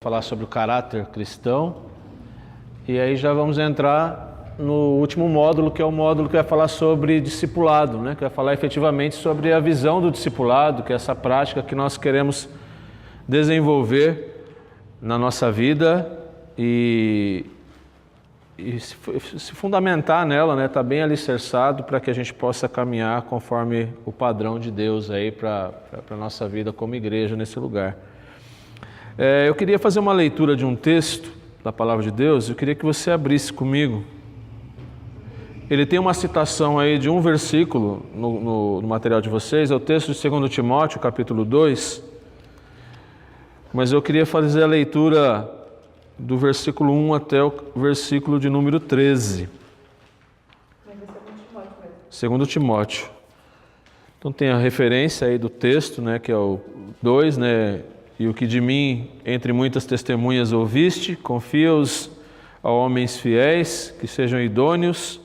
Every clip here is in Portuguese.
Falar sobre o caráter cristão, e aí já vamos entrar no último módulo, que é o módulo que vai falar sobre discipulado, né? Que vai falar efetivamente sobre a visão do discipulado, que é essa prática que nós queremos desenvolver na nossa vida e se fundamentar nela, né? Tá bem alicerçado para que a gente possa caminhar conforme o padrão de Deus aí para a nossa vida como igreja nesse lugar. Eu queria fazer uma leitura de um texto da Palavra de Deus. Eu queria que você abrisse comigo. Ele tem uma citação aí de um versículo no material de vocês, é o texto de 2 Timóteo, capítulo 2. Mas eu queria fazer a leitura do versículo 1 até o versículo de número 13. 2 Timóteo. Então tem a referência aí do texto, né, que é o 2, né? E o que de mim, entre muitas testemunhas, ouviste, confia-os a homens fiéis, que sejam idôneos,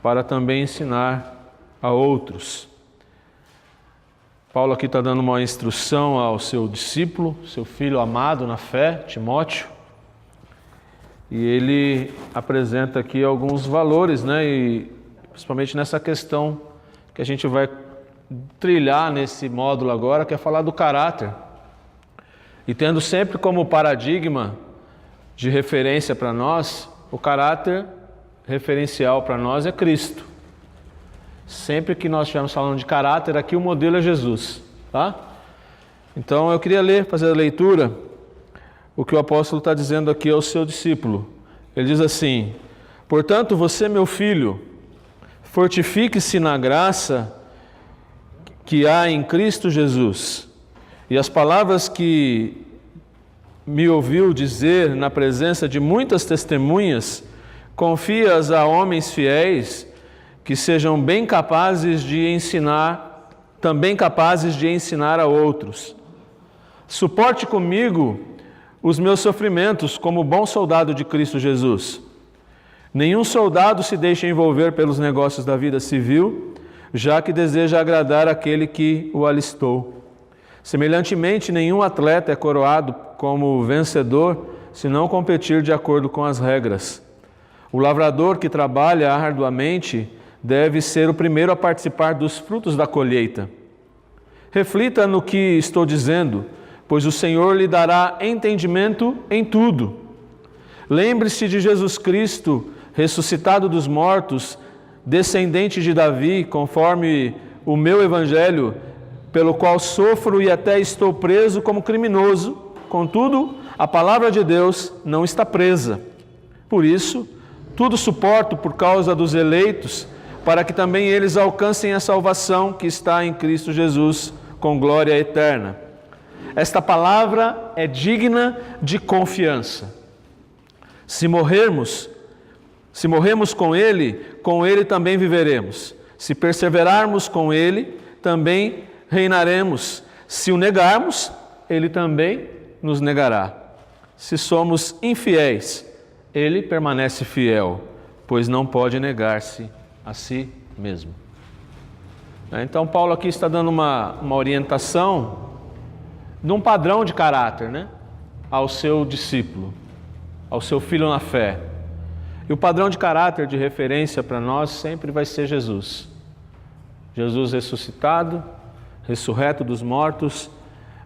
para também ensinar a outros. Paulo aqui está dando uma instrução ao seu discípulo, seu filho amado na fé, Timóteo, e ele apresenta aqui alguns valores, né? E principalmente nessa questão que a gente vai trilhar nesse módulo agora, que é falar do caráter. E tendo sempre como paradigma de referência para nós, o caráter referencial para nós é Cristo. Sempre que nós estivermos falando de caráter, aqui o modelo é Jesus, tá? Então eu queria fazer a leitura, o que o apóstolo está dizendo aqui ao seu discípulo. Ele diz assim: portanto, você, meu filho, fortifique-se na graça que há em Cristo Jesus. E as palavras que me ouviu dizer na presença de muitas testemunhas, confia-as a homens fiéis que sejam bem capazes de ensinar, também capazes de ensinar a outros. Suporte comigo os meus sofrimentos como bom soldado de Cristo Jesus. Nenhum soldado se deixa envolver pelos negócios da vida civil, já que deseja agradar aquele que o alistou. Semelhantemente, nenhum atleta é coroado como vencedor se não competir de acordo com as regras. O lavrador que trabalha arduamente deve ser o primeiro a participar dos frutos da colheita. Reflita no que estou dizendo, pois o Senhor lhe dará entendimento em tudo. Lembre-se de Jesus Cristo, ressuscitado dos mortos, descendente de Davi, conforme o meu evangelho, pelo qual sofro e até estou preso como criminoso. Contudo, a palavra de Deus não está presa. Por isso, tudo suporto por causa dos eleitos, para que também eles alcancem a salvação que está em Cristo Jesus, com glória eterna. Esta palavra é digna de confiança. Se morremos com Ele também viveremos. Se perseverarmos com Ele, também reinaremos. Se o negarmos, Ele também nos negará. Se somos infiéis, Ele permanece fiel, pois não pode negar-se a si mesmo. Então Paulo aqui está dando uma orientação de um padrão de caráter, né? Ao seu discípulo, ao seu filho na fé. E o padrão de caráter de referência para nós sempre vai ser Jesus. Jesus ressuscitado, ressurreto dos mortos,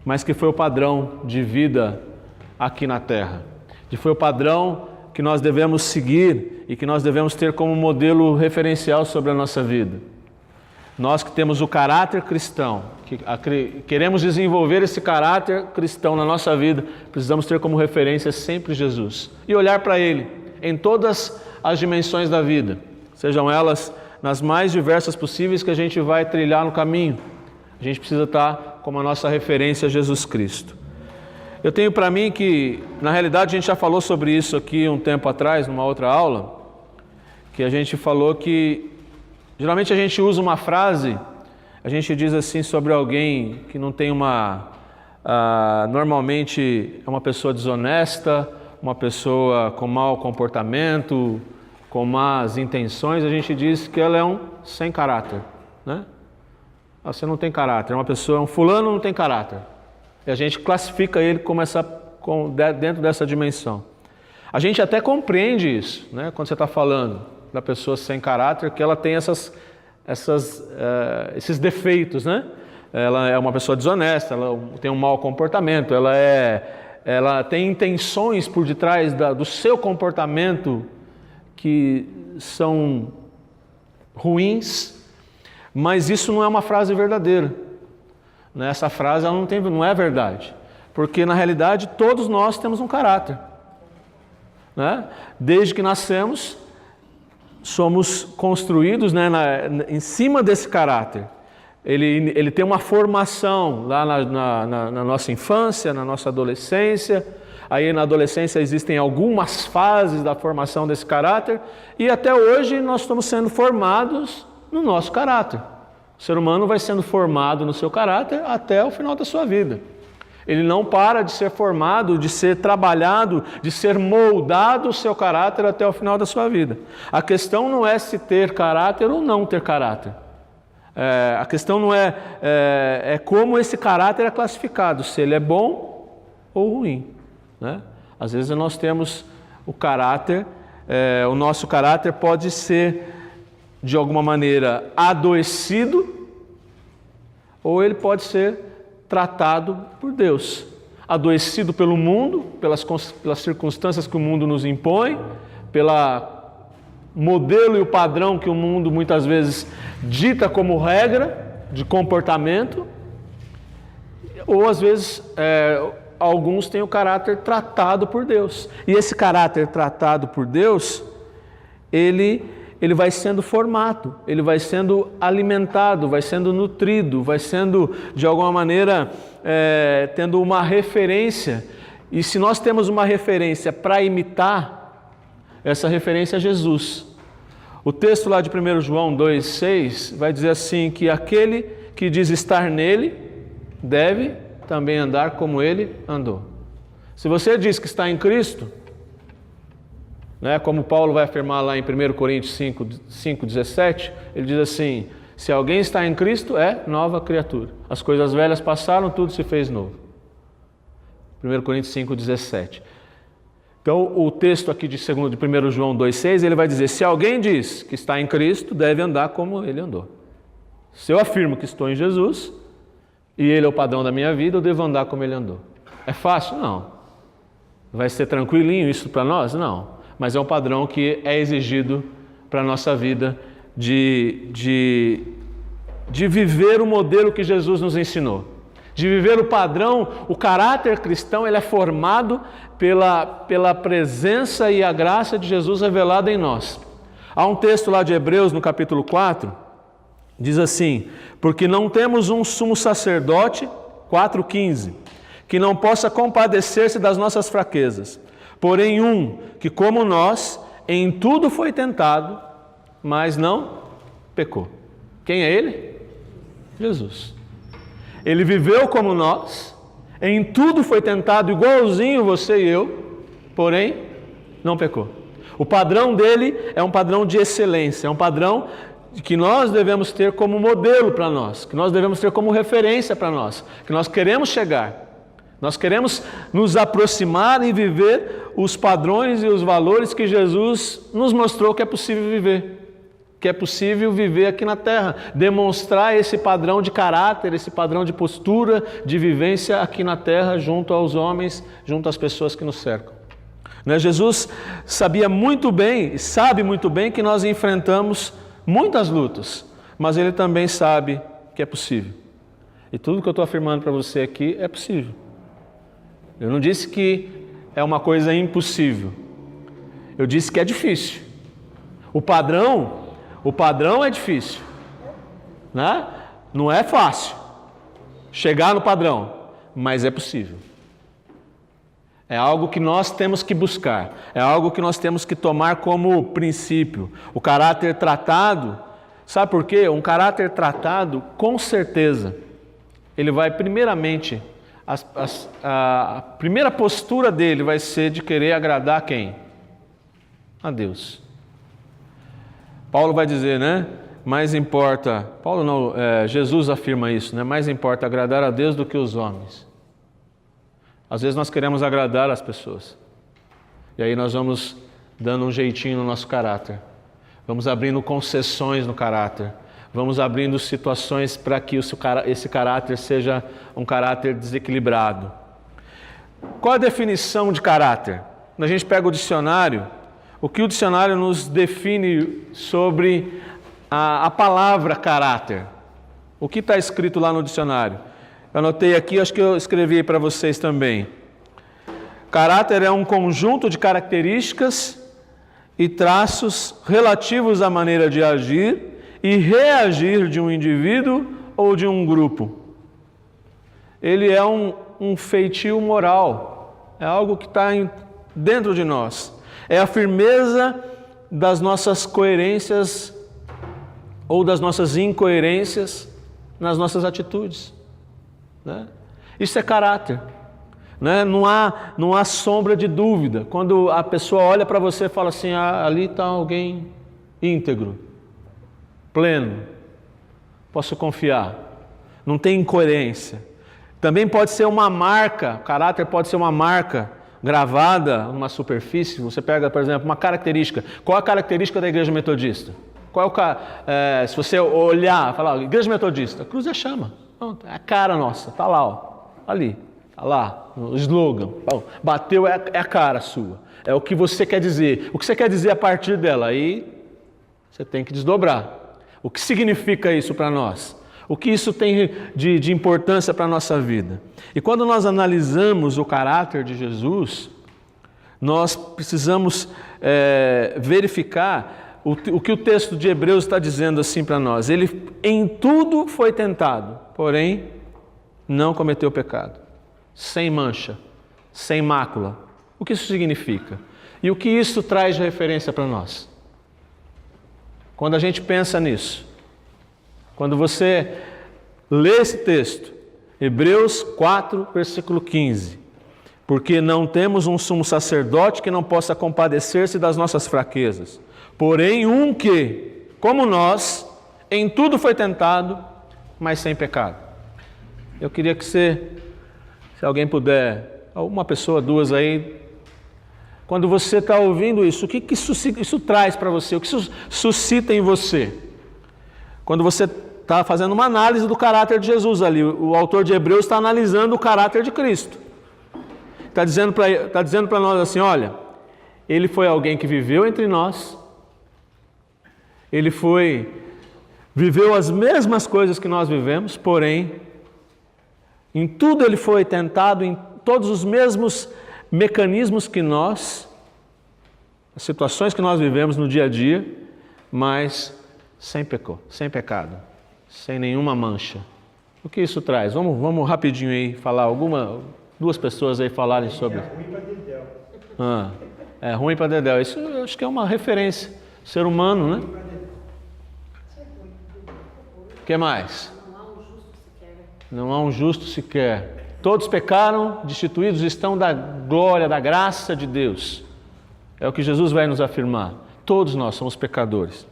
mas que foi o padrão de vida aqui na terra. Que foi o padrão que nós devemos seguir e que nós devemos ter como modelo referencial sobre a nossa vida. Nós que temos o caráter cristão, que queremos desenvolver esse caráter cristão na nossa vida, precisamos ter como referência sempre Jesus e olhar para Ele em todas as dimensões da vida, sejam elas nas mais diversas possíveis que a gente vai trilhar no caminho. A gente precisa estar como a nossa referência Jesus Cristo. Eu tenho para mim que, na realidade, a gente já falou sobre isso aqui um tempo atrás, numa outra aula, que a gente falou que, geralmente a gente usa uma frase, a gente diz assim sobre alguém que não tem normalmente é uma pessoa desonesta, uma pessoa com mau comportamento, com más intenções, a gente diz que ela é um sem caráter, né? Você não tem caráter, é uma pessoa, um fulano não tem caráter. E a gente classifica ele como dentro dessa dimensão. A gente até compreende isso, né? Quando você está falando da pessoa sem caráter, que ela tem esses defeitos, né? Ela é uma pessoa desonesta, ela tem um mau comportamento, ela tem intenções por detrás do seu comportamento que são ruins, mas isso não é uma frase verdadeira. Essa frase ela não é verdade, porque na realidade todos nós temos um caráter, né? Desde que nascemos, somos construídos, né, em cima desse caráter. Ele tem uma formação lá na nossa infância, na nossa adolescência. Aí na adolescência existem algumas fases da formação desse caráter e até hoje nós estamos sendo formados no nosso caráter. O ser humano vai sendo formado no seu caráter até o final da sua vida. Ele não para de ser formado, de ser trabalhado, de ser moldado o seu caráter até o final da sua vida. A questão não é se ter caráter ou não ter caráter. A questão não é como esse caráter é classificado, se ele é bom ou ruim, né? Às vezes nós temos o caráter, o nosso caráter pode ser de alguma maneira adoecido ou ele pode ser tratado por Deus. Adoecido pelo mundo, pelas circunstâncias que o mundo nos impõe, pela modelo e o padrão que o mundo muitas vezes dita como regra de comportamento, ou às vezes alguns têm o caráter tratado por Deus. E esse caráter tratado por Deus, ele vai sendo formado, ele vai sendo alimentado, vai sendo nutrido, vai sendo de alguma maneira tendo uma referência. E se nós temos uma referência para imitar, essa referência é Jesus. O texto lá de 1 João 2,6 vai dizer assim, que aquele que diz estar nele, deve também andar como ele andou. Se você diz que está em Cristo, né, como Paulo vai afirmar lá em 1 Coríntios 5,17, ele diz assim, se alguém está em Cristo, é nova criatura. As coisas velhas passaram, tudo se fez novo. 1 Coríntios 5,17. Então, o texto aqui de 1 João 2,6, ele vai dizer, se alguém diz que está em Cristo, deve andar como ele andou. Se eu afirmo que estou em Jesus, e ele é o padrão da minha vida, eu devo andar como ele andou. É fácil? Não. Vai ser tranquilinho isso para nós? Não. Mas é um padrão que é exigido para a nossa vida de viver o modelo que Jesus nos ensinou. De viver o padrão, o caráter cristão, ele é formado pela presença e a graça de Jesus revelada em nós. Há um texto lá de Hebreus, no capítulo 4, diz assim, porque não temos um sumo sacerdote, 4,15, que não possa compadecer-se das nossas fraquezas, porém um que, como nós, em tudo foi tentado, mas não pecou. Quem é ele? Jesus. Ele viveu como nós, em tudo foi tentado igualzinho você e eu, porém não pecou. O padrão dele é um padrão de excelência, é um padrão que nós devemos ter como modelo para nós, que nós devemos ter como referência para nós, que nós queremos chegar. Nós queremos nos aproximar e viver os padrões e os valores que Jesus nos mostrou que é possível viver. Que é possível viver aqui na terra, demonstrar esse padrão de caráter, esse padrão de postura, de vivência aqui na terra, junto aos homens, junto às pessoas que nos cercam. Jesus sabia muito bem, sabe muito bem que nós enfrentamos muitas lutas, mas Ele também sabe que é possível. E tudo que eu estou afirmando para você aqui é possível. Eu não disse que é uma coisa impossível, eu disse que é difícil. O padrão é difícil, né? Não é fácil chegar no padrão, mas é possível. É algo que nós temos que buscar, é algo que nós temos que tomar como princípio. O caráter tratado, sabe por quê? Um caráter tratado, com certeza, ele vai primeiramente, a primeira postura dele vai ser de querer agradar a quem? A Deus. Paulo vai dizer, né? Mais importa, Jesus afirma isso, né? Mais importa agradar a Deus do que os homens. Às vezes nós queremos agradar as pessoas. E aí nós vamos dando um jeitinho no nosso caráter. Vamos abrindo concessões no caráter. Vamos abrindo situações para que esse caráter seja um caráter desequilibrado. Qual a definição de caráter? Quando a gente pega o dicionário, o que o dicionário nos define sobre a palavra caráter? O que está escrito lá no dicionário? Eu anotei aqui, acho que eu escrevi para vocês também. Caráter é um conjunto de características e traços relativos à maneira de agir e reagir de um indivíduo ou de um grupo. Ele é um feitio moral, é algo que está dentro de nós. É a firmeza das nossas coerências ou das nossas incoerências nas nossas atitudes, né? Isso é caráter, né? Não há sombra de dúvida. Quando a pessoa olha para você e fala assim, ali está alguém íntegro, pleno, posso confiar, não tem incoerência. Também pode ser uma marca, caráter pode ser uma marca gravada numa superfície. Você pega, por exemplo, uma característica. Qual a característica da igreja metodista? Se você olhar, falar, igreja metodista, cruz é chama. É a cara nossa, está lá, ó, ali, está lá, o slogan. Bateu, é a cara sua. É o que você quer dizer. O que você quer dizer a partir dela? Aí você tem que desdobrar. O que significa isso para nós? O que isso tem de importância para a nossa vida? E quando nós analisamos o caráter de Jesus, nós precisamos verificar o que o texto de Hebreus está dizendo assim para nós. Ele em tudo foi tentado, porém não cometeu pecado. Sem mancha, sem mácula. O que isso significa? E o que isso traz de referência para nós? Quando a gente pensa nisso, quando você lê esse texto, Hebreus 4, versículo 15, porque não temos um sumo sacerdote que não possa compadecer-se das nossas fraquezas, porém um que, como nós, em tudo foi tentado, mas sem pecado. Eu queria que se alguém puder, uma pessoa, duas aí, quando você está ouvindo isso, o que isso traz para você? O que isso suscita em você? Quando você está fazendo uma análise do caráter de Jesus ali, o autor de Hebreus está analisando o caráter de Cristo. Está dizendo para nós assim, olha, ele foi alguém que viveu entre nós, ele viveu as mesmas coisas que nós vivemos, porém, em tudo ele foi tentado, em todos os mesmos mecanismos que nós, as situações que nós vivemos no dia a dia, mas sem pecado, sem nenhuma mancha. O que isso traz? Vamos rapidinho aí falar, duas pessoas aí falarem sobre. É ruim para dedéu. É ruim para dedéu. Isso eu acho que é uma referência. Ser humano, né? O que mais? Não há um justo sequer. Todos pecaram, destituídos estão da glória, da graça de Deus. É o que Jesus vai nos afirmar. Todos nós somos pecadores.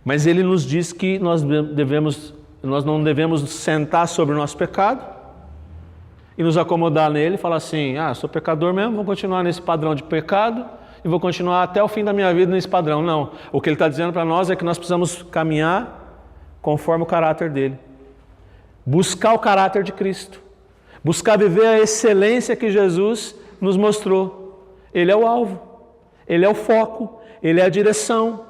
Mas Ele nos diz que nós não devemos sentar sobre o nosso pecado e nos acomodar nele e falar assim, sou pecador mesmo, vou continuar nesse padrão de pecado e vou continuar até o fim da minha vida nesse padrão. Não. O que Ele está dizendo para nós é que nós precisamos caminhar conforme o caráter dele. Buscar o caráter de Cristo. Buscar viver a excelência que Jesus nos mostrou. Ele é o alvo. Ele é o foco. Ele é a direção.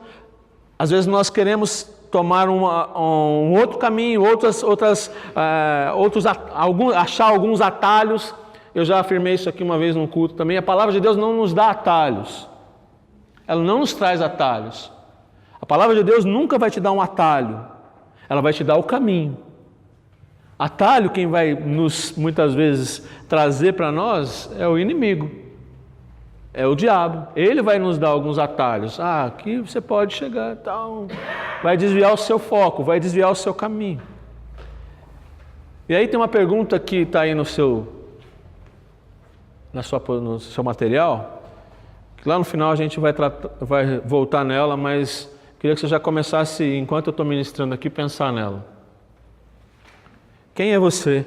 Às vezes nós queremos tomar um outro caminho, achar alguns atalhos. Eu já afirmei isso aqui uma vez num culto também. A palavra de Deus não nos dá atalhos. Ela não nos traz atalhos. A palavra de Deus nunca vai te dar um atalho. Ela vai te dar o caminho. Atalho, quem vai muitas vezes trazer para nós é o inimigo. É o diabo. Ele vai nos dar alguns atalhos. Aqui você pode chegar, tal. Vai desviar o seu foco, vai desviar o seu caminho. E aí tem uma pergunta que está aí no seu material, que lá no final a gente vai voltar nela, mas queria que você já começasse, enquanto eu estou ministrando aqui, pensar nela. Quem é você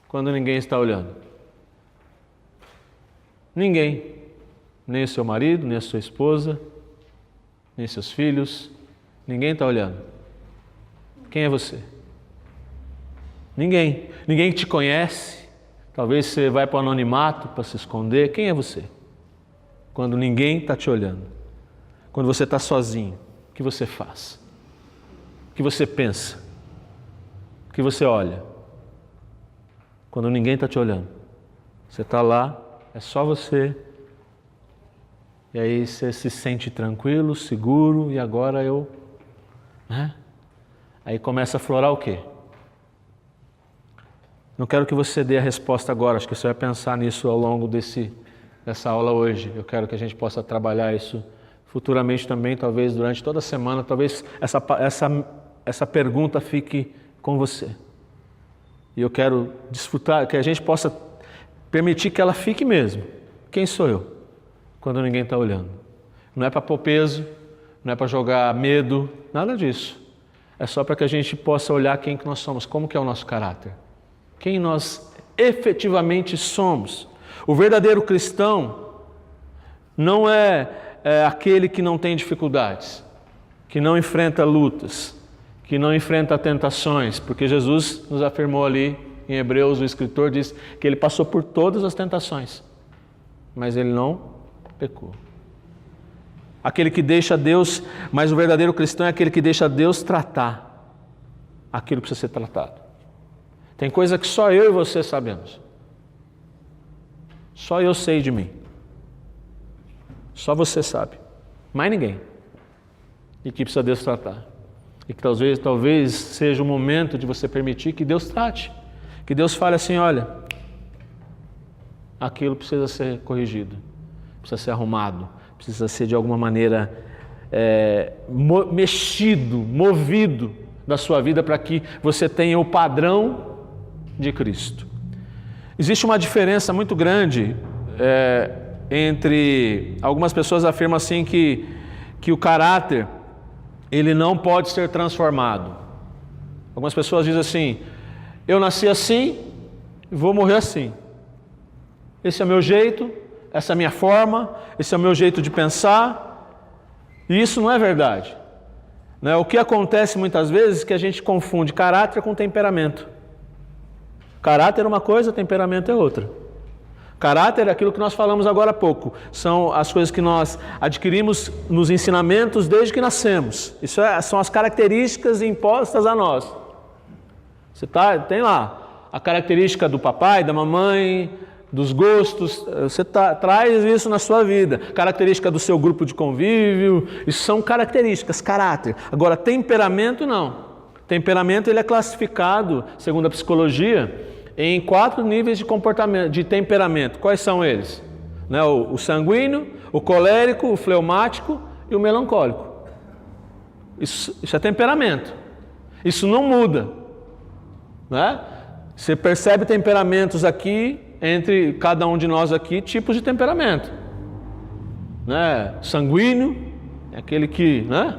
quando ninguém está olhando? Ninguém. Nem o seu marido, nem a sua esposa, nem seus filhos. Ninguém está olhando. Quem é você? Ninguém. Ninguém te conhece. Talvez você vai para o anonimato para se esconder. Quem é você? Quando ninguém está te olhando. Quando você está sozinho. O que você faz? O que você pensa? O que você olha? Quando ninguém está te olhando. Você está lá, é só você. E aí você se sente tranquilo, seguro, e agora eu... Né? Aí começa a florar o quê? Não quero que você dê a resposta agora, acho que você vai pensar nisso ao longo dessa aula hoje. Eu quero que a gente possa trabalhar isso futuramente também, talvez durante toda a semana, talvez essa pergunta fique com você. E eu quero desfrutar, que a gente possa permitir que ela fique mesmo. Quem sou eu? Quando ninguém está olhando. Não é para pôr peso, não é para jogar medo, nada disso. É só para que a gente possa olhar quem que nós somos, como que é o nosso caráter. Quem nós efetivamente somos. O verdadeiro cristão não é aquele que não tem dificuldades, que não enfrenta lutas, que não enfrenta tentações, porque Jesus nos afirmou ali em Hebreus, o escritor diz que ele passou por todas as tentações, mas ele não pecou. Aquele que deixa Deus, mas o verdadeiro cristão é aquele que deixa Deus tratar aquilo que precisa ser tratado. Tem coisa que só eu e você sabemos. Só eu sei de mim. Só você sabe. Mais ninguém. E que precisa Deus tratar. E que talvez seja o momento de você permitir que Deus trate. Que Deus fale assim, olha, aquilo precisa ser corrigido. Precisa ser arrumado. Precisa ser de alguma maneira mexido, movido da sua vida para que você tenha o padrão de Cristo. Existe uma diferença muito grande entre... Algumas pessoas afirmam assim que o caráter ele não pode ser transformado. Algumas pessoas dizem assim, eu nasci assim, vou morrer assim. Esse é o meu jeito, essa é a minha forma, esse é o meu jeito de pensar. E isso não é verdade. Né? O que acontece muitas vezes é que a gente confunde caráter com temperamento. Caráter é uma coisa, temperamento é outra. Caráter é aquilo que nós falamos agora há pouco. São as coisas que nós adquirimos nos ensinamentos desde que nascemos. Isso são as características impostas a nós. Você tem lá a característica do papai, da mamãe, dos gostos. Você traz isso na sua vida. Característica do seu grupo de convívio. Isso são características, caráter. Agora, temperamento não. Temperamento ele é classificado, segundo a psicologia, em 4 níveis de comportamento, de temperamento. Quais são eles? Né? O sanguíneo, o colérico, o fleumático e o melancólico. Isso é temperamento. Isso não muda. Né? Você percebe temperamentos aqui, entre cada um de nós aqui, tipos de temperamento. Né? Sanguíneo, é aquele que... Né?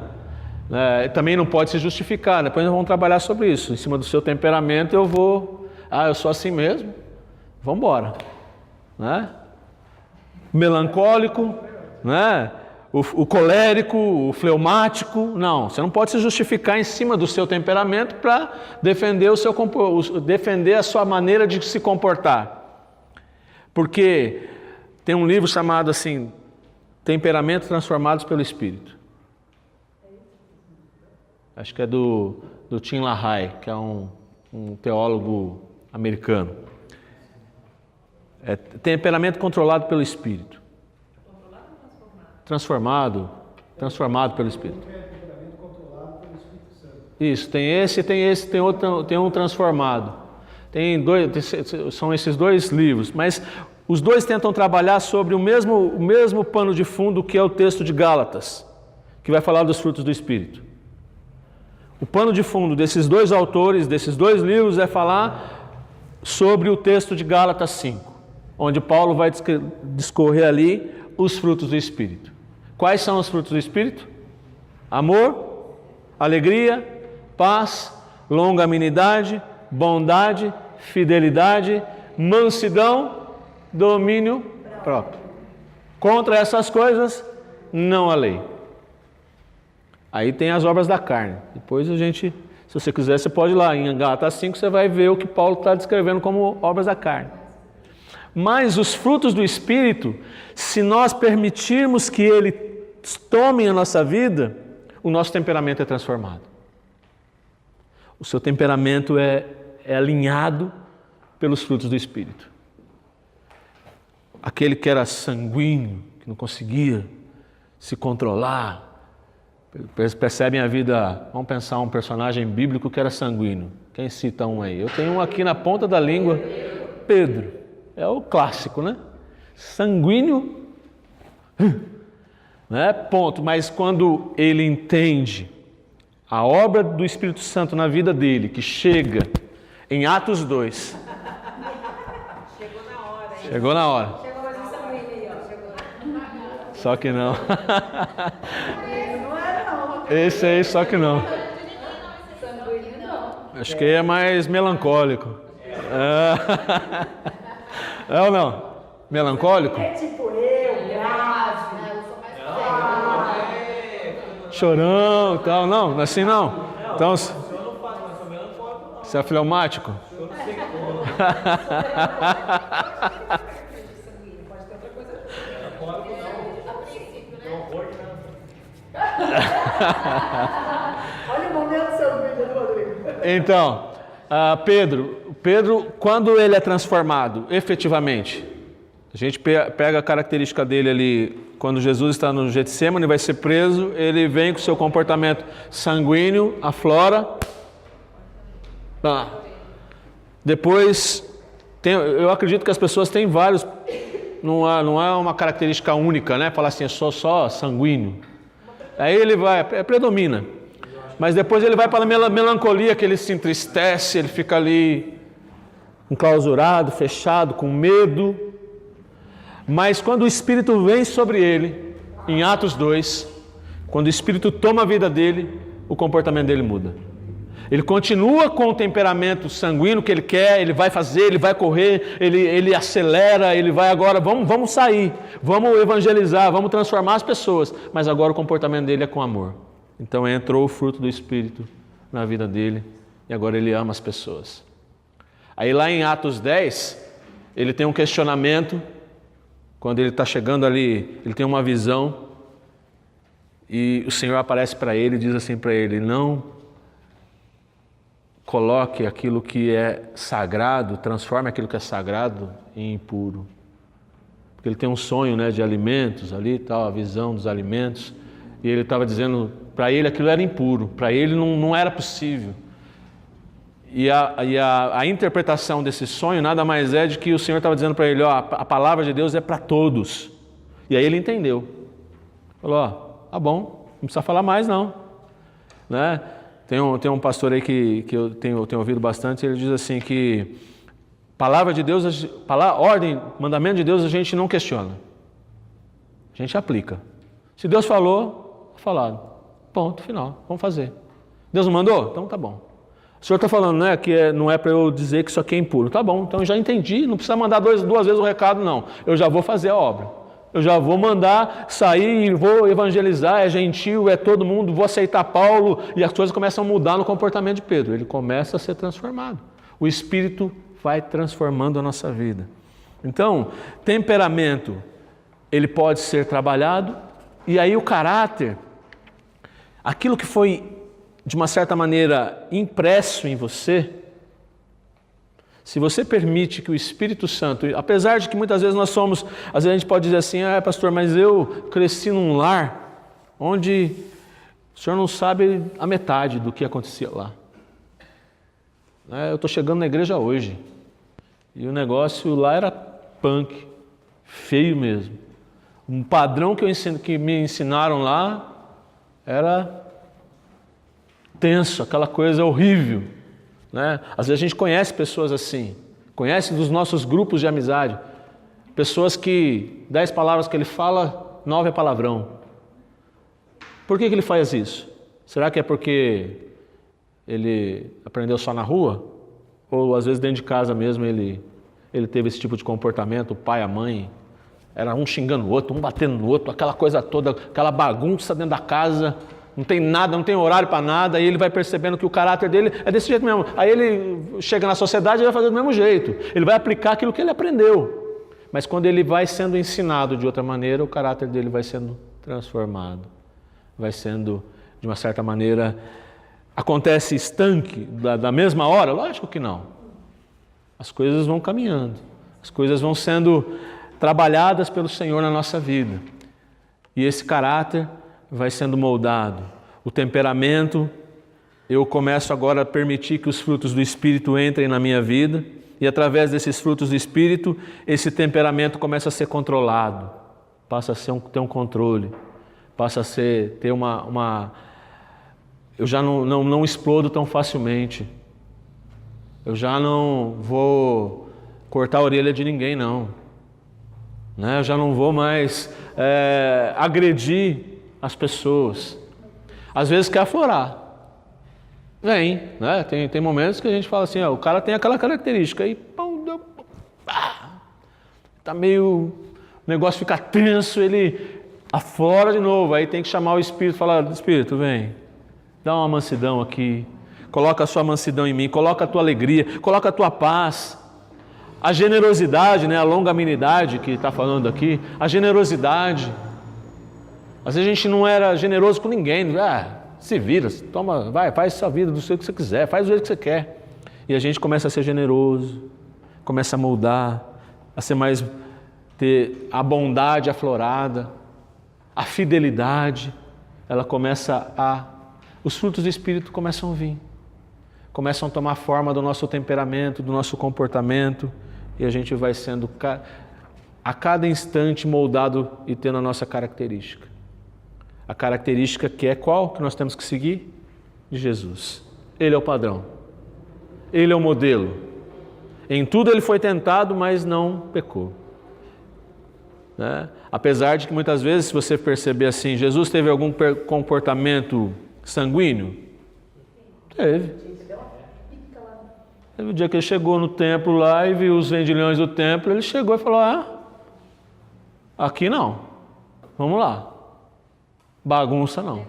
Também não pode se justificar. Depois nós vamos trabalhar sobre isso. Em cima do seu temperamento eu sou assim mesmo, vamos embora. Né? Melancólico, né? O colérico, o fleumático, não. Você não pode se justificar em cima do seu temperamento para defender a sua maneira de se comportar. Porque tem um livro chamado assim, Temperamentos Transformados pelo Espírito. Acho que é do Tim LaHaye, que é um teólogo americano. Temperamento controlado pelo Espírito. Transformado pelo Espírito. Temperamento controlado pelo Espírito Santo. Isso, tem um transformado. São esses 2 livros, mas os 2 tentam trabalhar sobre o mesmo pano de fundo que é o texto de Gálatas, que vai falar dos frutos do Espírito. O pano de fundo desses 2 autores, desses 2 livros, é falar sobre o texto de Gálatas 5, onde Paulo vai discorrer ali os frutos do Espírito. Quais são os frutos do Espírito? Amor, alegria, paz, longanimidade, bondade, fidelidade, mansidão, domínio própria. Contra essas coisas, não há lei. Aí tem as obras da carne. Depois a gente, se você quiser, você pode ir lá em Gálatas 5, você vai ver o que Paulo está descrevendo como obras da carne. Mas os frutos do Espírito, se nós permitirmos que ele tomem a nossa vida, o nosso temperamento é transformado. O seu temperamento é alinhado pelos frutos do Espírito. Aquele que era sanguíneo, que não conseguia se controlar, percebem a vida. Vamos pensar um personagem bíblico que era sanguíneo. Quem cita um aí? Eu tenho um aqui na ponta da língua, Pedro. É o clássico, né? Sanguíneo, né? Ponto. Mas quando ele entende a obra do Espírito Santo na vida dele, que chega em Atos 2. Chegou na hora, hein? Chegou na hora. Chegou mais um sanguíneo aí, ó. Chegou. Só que não. Não era, não. Esse aí, só que não. Sanguíneo, não. Acho que é mais melancólico. É ou não? Melancólico? É tipo eu, grave. Eu sou mais Chorão e tal. Não, assim não. Então, você é fleumático? Olha o momento do seu vídeo, Rodrigo. Então, Pedro, quando ele é transformado, efetivamente, a gente pega a característica dele ali, quando Jesus está no Getsemane, vai ser preso, ele vem com seu comportamento sanguíneo, aflora. Depois, eu acredito que as pessoas têm vários, não é uma característica única, né? Falar assim, eu sou só sanguíneo. Aí ele vai, predomina. Mas depois ele vai para a melancolia, que ele se entristece, ele fica ali enclausurado, fechado, com medo. Mas quando o Espírito vem sobre ele, em Atos 2, quando o Espírito toma a vida dele, o comportamento dele muda. Ele continua com o temperamento sanguíneo que ele quer, ele vai fazer, ele vai correr, ele acelera, ele vai agora, vamos sair, vamos evangelizar, vamos transformar as pessoas. Mas agora o comportamento dele é com amor. Então entrou o fruto do Espírito na vida dele e agora ele ama as pessoas. Aí lá em Atos 10, ele tem um questionamento, quando ele está chegando ali, ele tem uma visão e o Senhor aparece para ele e diz assim para ele, não coloque aquilo que é sagrado, transforme aquilo que é sagrado em impuro. Porque ele tem um sonho, né, de alimentos ali, tal, a visão dos alimentos, e ele estava dizendo, para ele aquilo era impuro, para ele não era possível. E a interpretação desse sonho nada mais é de que o Senhor estava dizendo para ele, ó, a palavra de Deus é para todos. E aí ele entendeu. Falou, ó, tá bom, não precisa falar mais não. Né? Tem um pastor aí que eu tenho ouvido bastante, ele diz assim que palavra de Deus, ordem, mandamento de Deus a gente não questiona. A gente aplica. Se Deus falou, falado. Ponto, final, vamos fazer. Deus não mandou? Então tá bom. O senhor está falando, né, que não é para eu dizer que isso aqui é impuro. Tá bom, então eu já entendi, não precisa mandar duas vezes o recado, não. Eu já vou fazer a obra. Eu já vou mandar sair e vou evangelizar, é gentil, é todo mundo, vou aceitar Paulo, e as coisas começam a mudar no comportamento de Pedro. Ele começa a ser transformado. O Espírito vai transformando a nossa vida. Então, temperamento, ele pode ser trabalhado, e aí o caráter, aquilo que foi de uma certa maneira impresso em você, se você permite que o Espírito Santo, apesar de que muitas vezes às vezes a gente pode dizer assim, pastor, mas eu cresci num lar onde o senhor não sabe a metade do que acontecia lá. Eu estou chegando na igreja hoje e o negócio lá era punk, feio mesmo. Um padrão que me ensinaram lá era tenso, aquela coisa horrível, né? Às vezes a gente conhece pessoas assim, conhece dos nossos grupos de amizade, pessoas que 10 palavras que ele fala, 9 é palavrão. Por que ele faz isso? Será que é porque ele aprendeu só na rua? Ou às vezes dentro de casa mesmo ele teve esse tipo de comportamento, o pai, a mãe Era um xingando o outro, um batendo no outro, aquela coisa toda, aquela bagunça dentro da casa, não tem nada, não tem horário para nada, aí ele vai percebendo que o caráter dele é desse jeito mesmo. Aí ele chega na sociedade e vai fazer do mesmo jeito, ele vai aplicar aquilo que ele aprendeu. Mas quando ele vai sendo ensinado de outra maneira, o caráter dele vai sendo transformado, vai sendo, de uma certa maneira, acontece estanque da mesma hora? Lógico que não. As coisas vão caminhando, as coisas vão sendo trabalhadas pelo Senhor na nossa vida. E esse caráter vai sendo moldado. O temperamento, eu começo agora a permitir que os frutos do Espírito entrem na minha vida, e através desses frutos do Espírito, esse temperamento começa a ser controlado, passa a ter um controle, passa a ter eu já não explodo tão facilmente, eu já não vou cortar a orelha de ninguém, não. Eu já não vou mais agredir as pessoas. Às vezes quer aflorar. Vem, né? Tem momentos que a gente fala assim, o cara tem aquela característica, aí tá meio, o negócio fica tenso, ele aflora de novo, aí tem que chamar o Espírito e falar, Espírito, vem, dá uma mansidão aqui, coloca a sua mansidão em mim, coloca a tua alegria, coloca a tua paz. A generosidade, a longanimidade que está falando aqui, a generosidade. Às vezes a gente não era generoso com ninguém, se vira, toma, vai, faz sua vida do jeito que você quiser, faz do jeito que você quer. E a gente começa a ser generoso, começa a moldar, a ser mais, ter a bondade aflorada, a fidelidade, ela começa os frutos do Espírito começam a vir, começam a tomar forma do nosso temperamento, do nosso comportamento, e a gente vai sendo a cada instante moldado e tendo a nossa característica. A característica que é qual que nós temos que seguir? De Jesus. Ele é o padrão. Ele é o modelo. Em tudo ele foi tentado, mas não pecou. Apesar de que muitas vezes, se você perceber assim, Jesus teve algum comportamento sanguíneo? Teve. Teve um dia que ele chegou no templo lá e viu os vendilhões do templo, ele chegou e falou, aqui não, vamos lá. Bagunça não.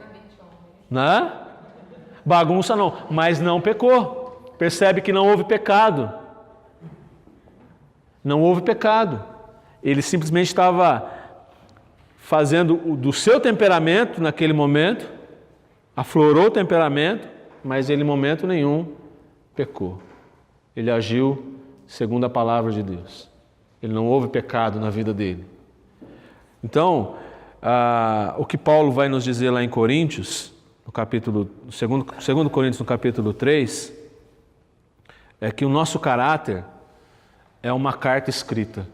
Bagunça não, mas não pecou. Percebe que não houve pecado. Não houve pecado. Ele simplesmente estava fazendo do seu temperamento naquele momento, aflorou o temperamento, mas ele em momento nenhum pecou. Ele agiu segundo a palavra de Deus. Ele não houve pecado na vida dele. Então, o que Paulo vai nos dizer lá em Coríntios, no capítulo 2 Coríntios, no capítulo 3, é que o nosso caráter é uma carta escrita.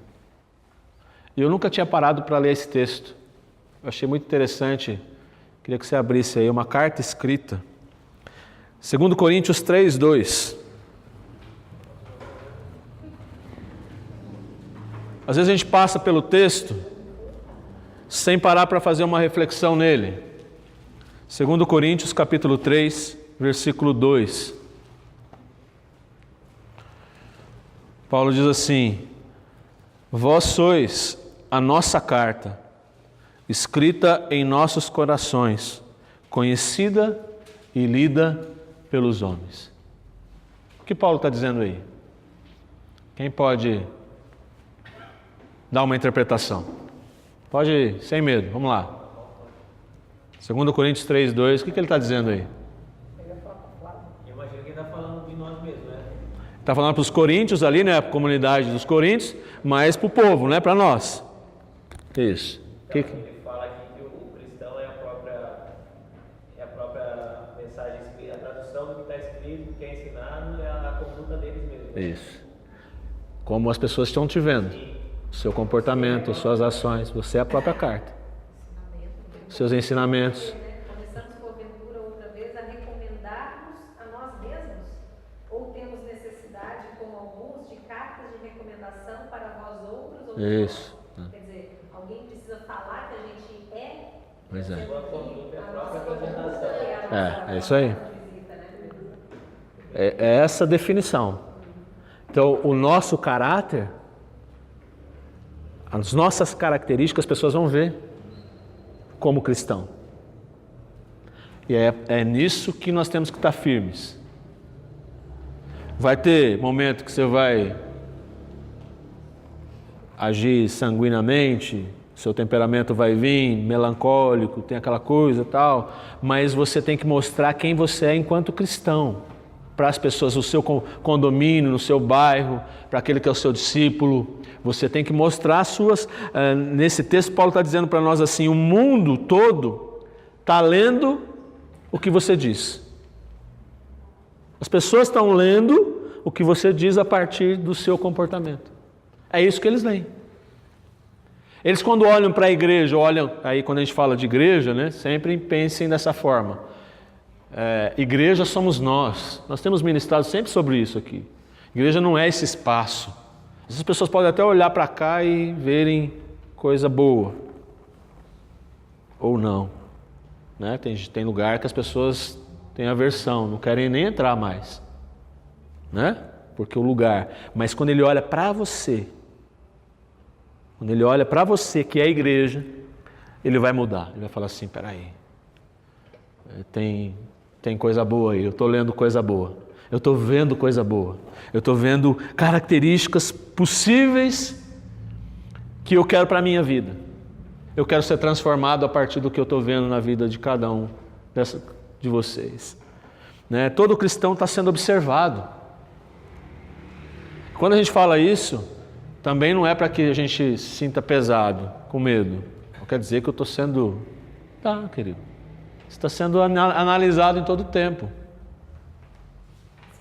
E eu nunca tinha parado para ler esse texto. Eu achei muito interessante. Queria que você abrisse aí uma carta escrita. 2 Coríntios 3, 2. Às vezes a gente passa pelo texto sem parar para fazer uma reflexão nele. 2 Coríntios capítulo 3, versículo 2. Paulo diz assim: vós sois a nossa carta, escrita em nossos corações, conhecida e lida pelos homens. O que Paulo está dizendo aí? Quem pode dar uma interpretação? Pode ir, sem medo, vamos lá. 2 Coríntios 3, 2, o que ele está dizendo aí? Eu imagino que ele está falando de nós mesmos, né? Está falando para os coríntios ali, né? Para a comunidade dos coríntios, mas para o povo, né? Para nós. Isso. Então, ele fala aqui que o cristão é a própria mensagem escrita, a tradução do que está escrito, do que é ensinado, é a conduta deles mesmos. Isso. Como as pessoas estão te vendo. O seu comportamento, as suas ações. Você é a própria carta. Seus ensinamentos. Começamos, porventura, outra vez, a recomendar-nos a nós mesmos? Ou temos necessidade, como alguns, de cartas de recomendação para vós outros? Ou Isso. Quer dizer, alguém precisa falar que a gente é? Pois é. Sua conduta é a própria Nossa apresentação. conduta É isso aí. visita, né? É essa a definição. Então, o nosso caráter, as nossas características, as pessoas vão ver como cristão. E é nisso que nós temos que estar firmes. Vai ter momento que você vai agir sanguinamente, seu temperamento vai vir melancólico, tem aquela coisa e tal, mas você tem que mostrar quem você é enquanto cristão, para as pessoas, no seu condomínio, no seu bairro, para aquele que é o seu discípulo. Você tem que mostrar as suas... nesse texto, Paulo está dizendo para nós assim, o mundo todo está lendo o que você diz. As pessoas estão lendo o que você diz a partir do seu comportamento. É isso que eles leem. Eles, quando olham para a igreja, aí quando a gente fala de igreja, né, sempre pensem dessa forma. Igreja somos nós. Nós temos ministrado sempre sobre isso aqui. Igreja não é esse espaço. As pessoas podem até olhar para cá e verem coisa boa. Ou não. Né? Tem lugar que as pessoas têm aversão, não querem nem entrar mais. Né? Porque o lugar... Mas quando ele olha para você, que é a igreja, ele vai mudar. Ele vai falar assim, peraí, tem coisa boa aí, eu estou lendo coisa boa, eu estou vendo coisa boa, eu estou vendo características possíveis que eu quero para a minha vida. Eu quero ser transformado a partir do que eu estou vendo na vida de cada um de vocês. Né? Todo cristão está sendo observado. Quando a gente fala isso, também não é para que a gente se sinta pesado, com medo. Não quer dizer que eu estou sendo... Tá, querido. Você está sendo analisado em todo o tempo.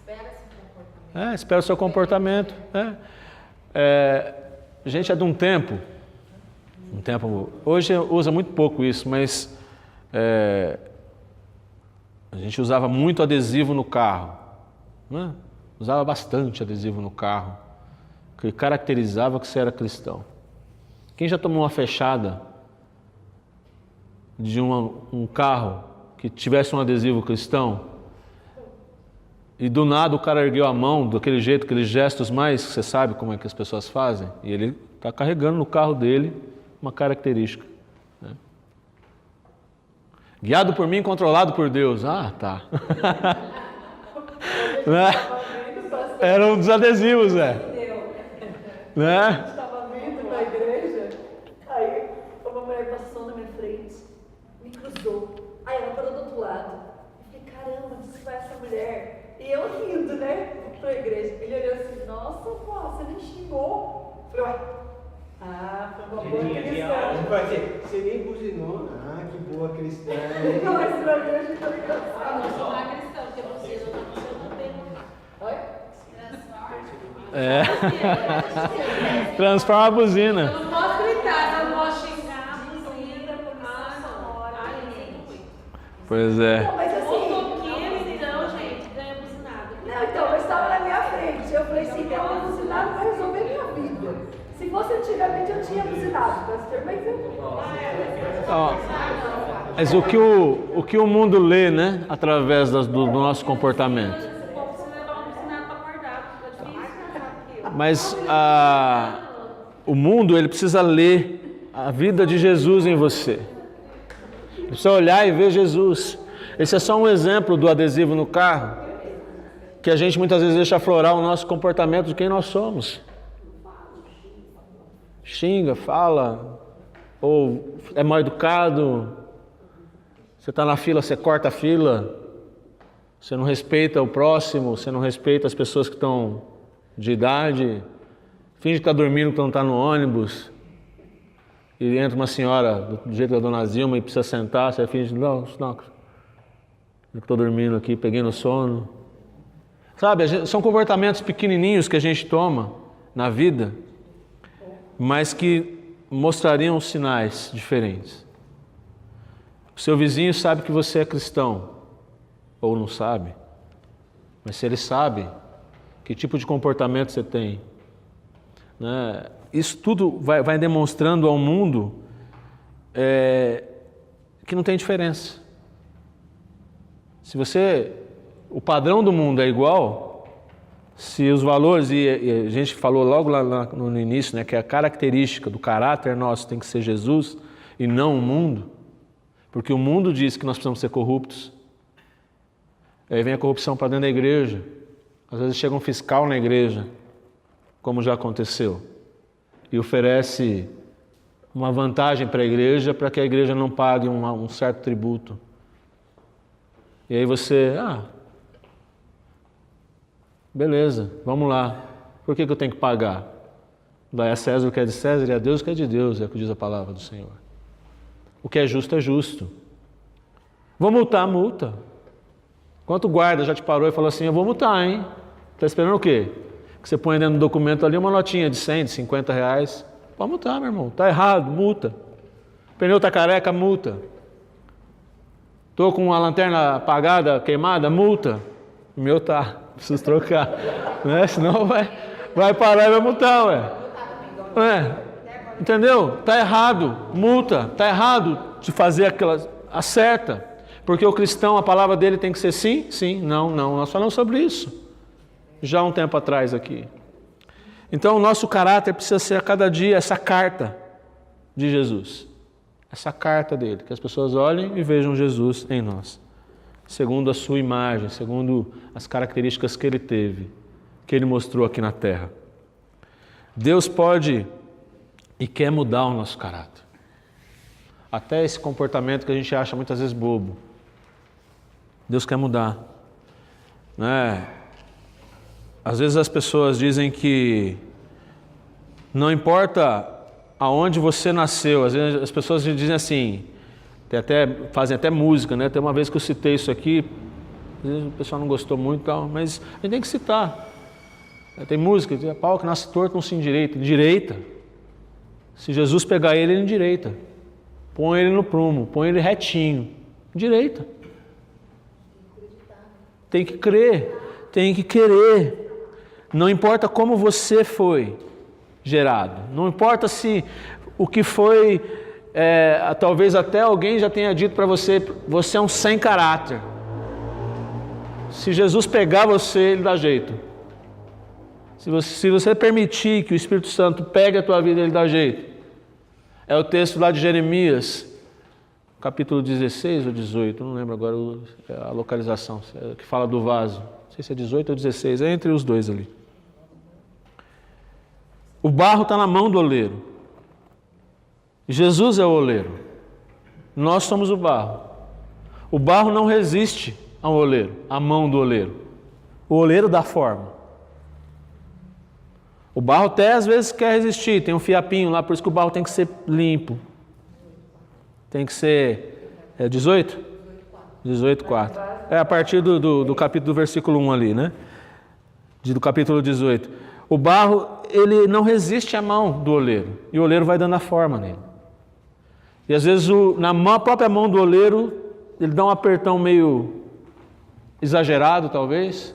Espera seu comportamento. Espera o seu comportamento. A gente é de um tempo... Hoje usa muito pouco isso, mas... a gente usava muito adesivo no carro. Né? Usava bastante adesivo no carro, que caracterizava que você era cristão. Quem já tomou uma fechada de um carro que tivesse um adesivo cristão e do nada o cara ergueu a mão daquele jeito, aqueles gestos mais, você sabe como é que as pessoas fazem, e ele está carregando no carro dele uma característica. Né? Guiado por mim, controlado por Deus. Ah, tá. Era um dos adesivos, Né? A gente estava vindo na igreja, aí uma mulher passou na minha frente, me cruzou, aí ela parou do outro lado. Eu falei, caramba, disse vai essa mulher. E eu rindo, né, pra igreja. Ele olhou assim, nossa, pô, você nem xingou. Eu falei, ué, foi uma boa cristã. Você nem buzinou. Que boa cristã. Não, esse pra mim a gente tá engraçado. Não sou uma cristã, porque você não funciona bem. Oi? Transforma a buzina. Eu não posso gritar, eu não posso xingar, buzina, por mais sonora. Ai, eu sinto muito. Pois é. Não, mas O assim... toqueiro, então, gente, ganha buzinado. Não, então, mas estava na minha frente. Eu falei assim, tem uma buzinada para resolver minha vida. Se fosse antigamente, eu tinha buzinado. Mas Mas o que o mundo lê, né, através do nosso comportamento. Você pode levar um buzinado para acordar, fica difícil. Mas o mundo, ele precisa ler a vida de Jesus em você. Ele precisa olhar e ver Jesus. Esse é só um exemplo do adesivo no carro, que a gente muitas vezes deixa aflorar o nosso comportamento de quem nós somos. Xinga, fala, ou é mal educado, você está na fila, você corta a fila, você não respeita o próximo, você não respeita as pessoas que estão de idade, finge que está dormindo quando está no ônibus, e entra uma senhora do jeito da dona Zilma e precisa sentar, você finge, não, eu estou dormindo aqui, peguei no sono. Sabe, são comportamentos pequenininhos que a gente toma na vida, mas que mostrariam sinais diferentes. O seu vizinho sabe que você é cristão, ou não sabe, mas se ele sabe que tipo de comportamento você tem, né? Isso tudo vai demonstrando ao mundo que não tem diferença. Se o padrão do mundo é igual, Se os valores, e a gente falou logo lá no início, né, que a característica do caráter nosso tem que ser Jesus e não o mundo, porque o mundo diz que nós precisamos ser corruptos. Aí vem a corrupção para dentro da igreja. Às vezes chega um fiscal na igreja, como já aconteceu, e oferece uma vantagem para a igreja para que a igreja não pague um certo tributo. E aí você, beleza, vamos lá. Por que eu tenho que pagar? Dai a César o que é de César e a Deus o que é de Deus, é o que diz a palavra do Senhor. O que é justo é justo. Vou multar, multa. Quanto guarda já te parou e falou assim, eu vou multar, hein? Está esperando o quê? Que você põe dentro do documento ali uma notinha de 100, de 50 reais. Pode multar, meu irmão. Está errado, multa. O pneu está careca, multa. Estou com a lanterna apagada, queimada, multa. O meu tá, preciso trocar. Né? Senão vai parar e vai multar, Entendeu? Está errado, multa. Está errado de fazer aquela... Acerta. Porque o cristão, a palavra dele tem que ser sim, sim, não, não. Nós falamos sobre isso já há um tempo atrás aqui. Então o nosso caráter precisa ser a cada dia essa carta de Jesus. Essa carta dele, que as pessoas olhem e vejam Jesus em nós. Segundo a sua imagem, segundo as características que ele teve, que ele mostrou aqui na terra. Deus pode e quer mudar o nosso caráter. Até esse comportamento que a gente acha muitas vezes bobo. Deus quer mudar. Né? Às vezes as pessoas dizem que não importa aonde você nasceu. Às vezes as pessoas dizem assim, fazem até música, né? Tem uma vez que eu citei isso aqui, às vezes o pessoal não gostou muito, mas a gente tem que citar. Tem música, pau que nasce torto não se endireita. Direita. Se Jesus pegar ele endireita. Põe ele no prumo, põe ele retinho. Direita. Tem que crer, tem que querer. Não importa como você foi gerado. Não importa se o que foi, talvez até alguém já tenha dito para você, você é um sem caráter. Se Jesus pegar você, ele dá jeito. Se você permitir que o Espírito Santo pegue a tua vida, ele dá jeito. É o texto lá de Jeremias, capítulo 16 ou 18, não lembro agora a localização, que fala do vaso. Não sei se é 18 ou 16, é entre os dois ali. O barro está na mão do oleiro. Jesus é o oleiro. Nós somos o barro. O barro não resiste ao oleiro, à mão do oleiro. O oleiro dá forma. O barro até às vezes quer resistir, tem um fiapinho lá, por isso que o barro tem que ser limpo. Tem que ser 18? 18:4. É a partir do capítulo do versículo 1 ali, né? Do capítulo 18. O barro, ele não resiste à mão do oleiro. E o oleiro vai dando a forma nele. E às vezes na própria mão do oleiro, ele dá um apertão meio exagerado, talvez.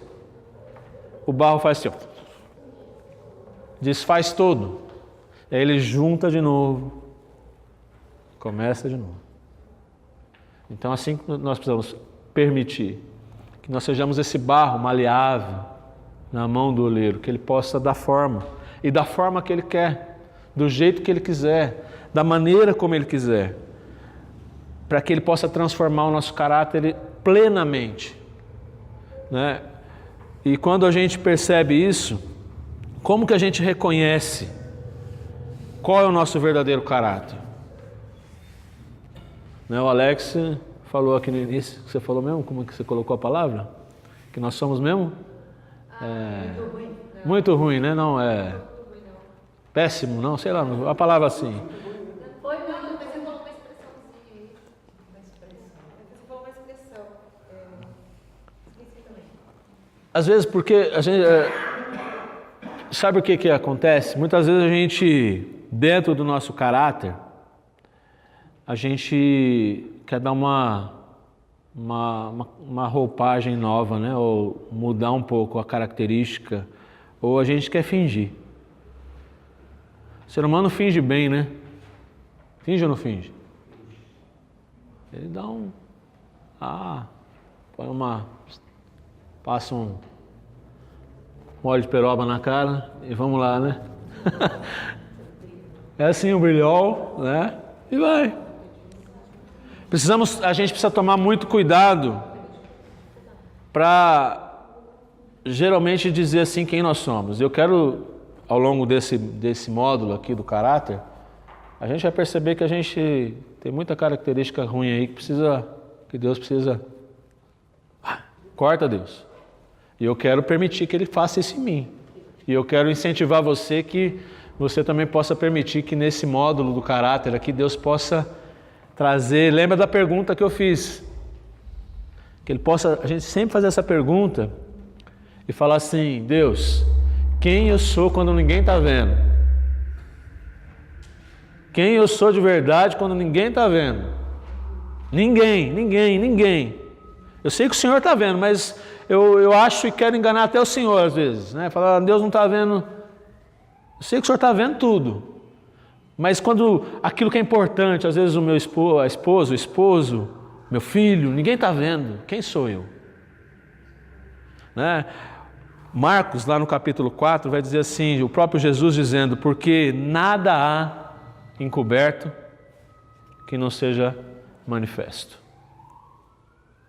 O barro faz assim, ó. Desfaz todo. Aí ele junta de novo. Começa de novo. Então assim nós precisamos permitir que nós sejamos esse barro maleável na mão do oleiro, que ele possa dar forma, e da forma que ele quer, do jeito que ele quiser, da maneira como ele quiser, para que ele possa transformar o nosso caráter plenamente, né? E quando a gente percebe isso, como que a gente reconhece qual é o nosso verdadeiro caráter? Né? O Alex falou aqui no início, você falou mesmo, como que você colocou a palavra? Que nós somos mesmo? Muito ruim. Muito ruim, né? Não, péssimo, não, sei lá, a palavra assim. Foi muito. Mas você falou uma expressãozinha. Você falou uma expressão. Esqueci também. Às vezes, porque a gente... sabe o que acontece? Muitas vezes a gente, dentro do nosso caráter, a gente quer dar uma roupagem nova, né? Ou mudar um pouco a característica, ou a gente quer fingir. O ser humano finge bem, né? Finge ou não finge? Ele dá passa óleo de peroba na cara e vamos lá, né? É assim o brilhol, né? E vai. A gente precisa tomar muito cuidado para geralmente dizer assim quem nós somos. Eu quero, ao longo desse módulo aqui do caráter, a gente vai perceber que a gente tem muita característica ruim aí que Deus precisa. Corta Deus. E eu quero permitir que Ele faça isso em mim. E eu quero incentivar você que você também possa permitir que nesse módulo do caráter aqui Deus possa trazer. Lembra da pergunta que eu fiz? Que Ele possa, a gente sempre fazer essa pergunta e falar assim: Deus, quem eu sou quando ninguém está vendo? Quem eu sou de verdade quando ninguém está vendo? Ninguém. Eu sei que o Senhor está vendo, mas eu acho e quero enganar até o Senhor às vezes, né? Falar, Deus não está vendo. Eu sei que o Senhor está vendo tudo, mas quando aquilo que é importante, às vezes o meu esposo, meu filho, ninguém está vendo. Quem sou eu? Né? Marcos, lá no capítulo 4, vai dizer assim, o próprio Jesus dizendo: porque nada há encoberto que não seja manifesto.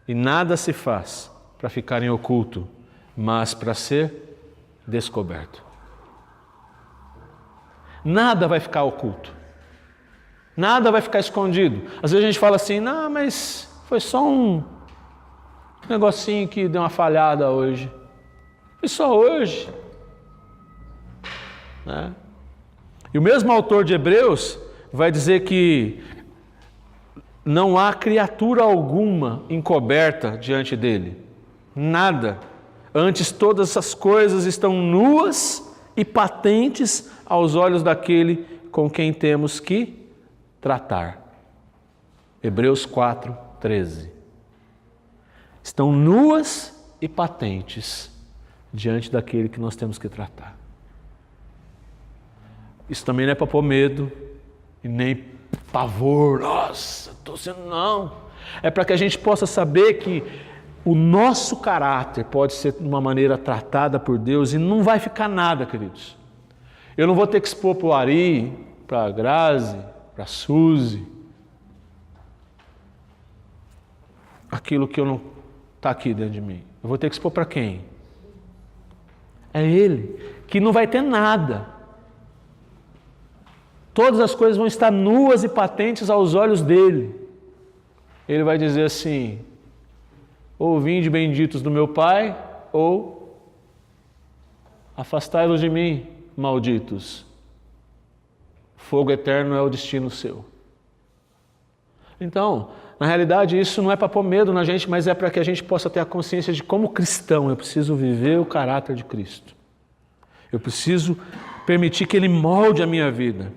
E nada se faz para ficar em oculto, mas para ser descoberto. Nada vai ficar oculto. Nada vai ficar escondido. Às vezes a gente fala assim: não, mas foi só um negocinho que deu uma falhada hoje. Foi só hoje. Né? E o mesmo autor de Hebreus vai dizer que não há criatura alguma encoberta diante dele. Nada. Antes todas essas coisas estão nuas e patentes aos olhos daquele com quem temos que tratar. Hebreus 4:13. Estão nuas e patentes diante daquele que nós temos que tratar. Isso também não é para pôr medo e nem pavor, nossa, estou sendo, não. É para que a gente possa saber que o nosso caráter pode ser de uma maneira tratada por Deus e não vai ficar nada, queridos. Eu não vou ter que expor para o Ari, para a Grazi, para a Suzy, aquilo que eu não está aqui dentro de mim. Eu vou ter que expor para quem? É Ele, que não vai ter nada. Todas as coisas vão estar nuas e patentes aos olhos dele. Ele vai dizer assim: ou vinde benditos do meu Pai, ou afastai-vos de mim, malditos. Fogo eterno é o destino seu. Então, na realidade, isso não é para pôr medo na gente, mas é para que a gente possa ter a consciência de como cristão eu preciso viver o caráter de Cristo. Eu preciso permitir que Ele molde a minha vida,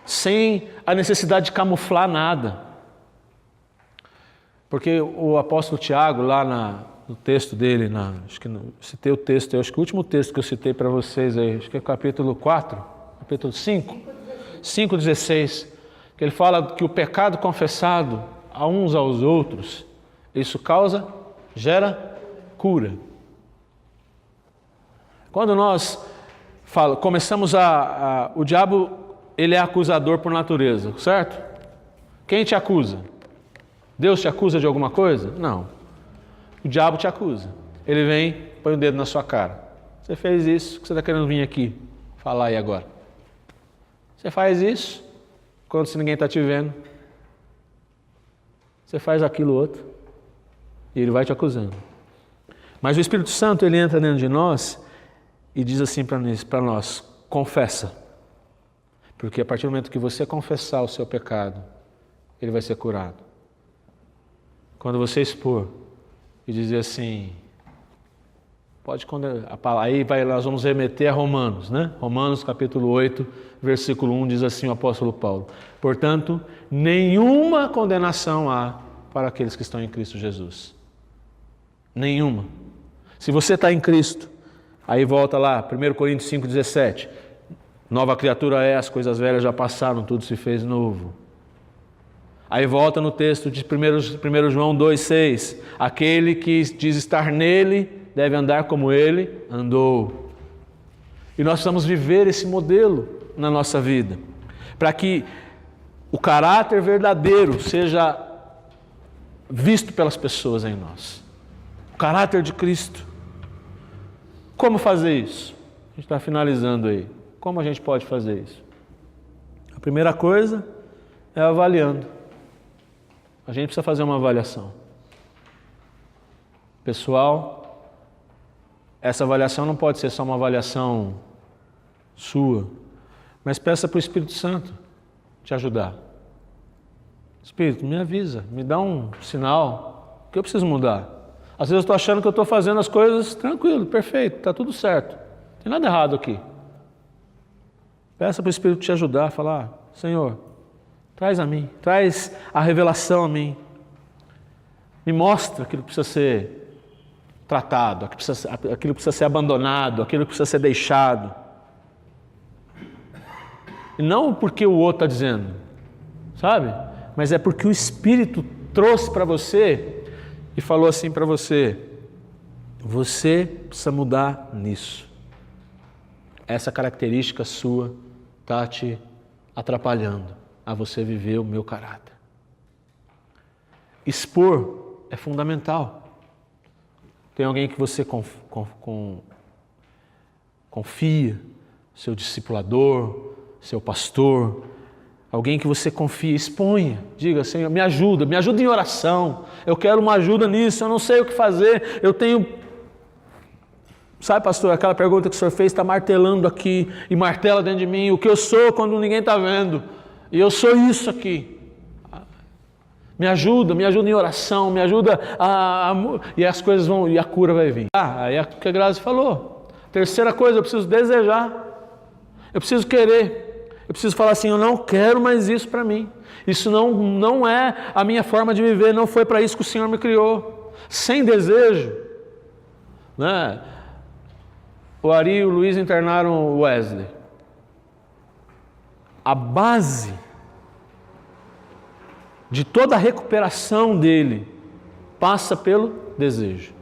sem a necessidade de camuflar nada. Porque o apóstolo Tiago, lá no texto dele, acho que citei o texto, acho que o último texto que eu citei para vocês aí, acho que é capítulo 4, capítulo 5:16, que ele fala que o pecado confessado a uns aos outros, isso gera cura. Quando nós começamos o diabo, ele é acusador por natureza, certo? Quem te acusa? Deus te acusa de alguma coisa? Não. O diabo te acusa. Ele vem, põe o dedo na sua cara. Você fez isso, o que você está querendo vir aqui falar aí agora? Você faz isso, quando se ninguém está te vendo. Você faz aquilo outro. E ele vai te acusando. Mas o Espírito Santo, ele entra dentro de nós e diz assim para nós: confessa. Porque a partir do momento que você confessar o seu pecado, ele vai ser curado. Quando você expor e dizer assim, pode condenar, aí nós vamos remeter a Romanos, né? Romanos capítulo 8, versículo 1 diz assim o apóstolo Paulo: portanto, nenhuma condenação há para aqueles que estão em Cristo Jesus. Nenhuma. Se você está em Cristo, aí volta lá, 1 Coríntios 5,17, nova criatura é, as coisas velhas já passaram, tudo se fez novo. Aí volta no texto de 1 João 2,6, aquele que diz estar nele deve andar como ele andou. E nós precisamos viver esse modelo na nossa vida, para que o caráter verdadeiro seja visto pelas pessoas em nós. O caráter de Cristo. Como fazer isso? A gente está finalizando aí. Como a gente pode fazer isso? A primeira coisa é avaliando. A gente precisa fazer uma avaliação. Pessoal, essa avaliação não pode ser só uma avaliação sua, mas peça para o Espírito Santo te ajudar. Espírito, me avisa, me dá um sinal que eu preciso mudar. Às vezes eu estou achando que eu estou fazendo as coisas tranquilo, perfeito, está tudo certo. Não tem nada errado aqui. Peça para o Espírito te ajudar, falar, Senhor, traz a mim, traz a revelação a mim. Me mostra aquilo que precisa ser tratado, aquilo que precisa ser abandonado, aquilo que precisa ser deixado. E não porque o outro está dizendo, sabe? Mas é porque o Espírito trouxe para você e falou assim para você, você precisa mudar nisso. Essa característica sua está te atrapalhando a você viver o meu caráter. Expor é fundamental. Tem alguém que você confia, seu discipulador, seu pastor, alguém que você confia, exponha, diga, Senhor, me ajuda em oração, eu quero uma ajuda nisso, eu não sei o que fazer, eu tenho... Sabe, pastor, aquela pergunta que o senhor fez está martelando aqui, e martela dentro de mim, o que eu sou quando ninguém está vendo, e eu sou isso aqui. Me ajuda em oração, me ajuda e as coisas vão, e a cura vai vir. Aí é o que a Grazi falou. Terceira coisa, eu preciso desejar, eu preciso querer. Eu preciso falar assim, eu não quero mais isso para mim. Isso não é a minha forma de viver, não foi para isso que o Senhor me criou. Sem desejo, né? O Ari e o Luiz internaram o Wesley. A base de toda a recuperação dele passa pelo desejo.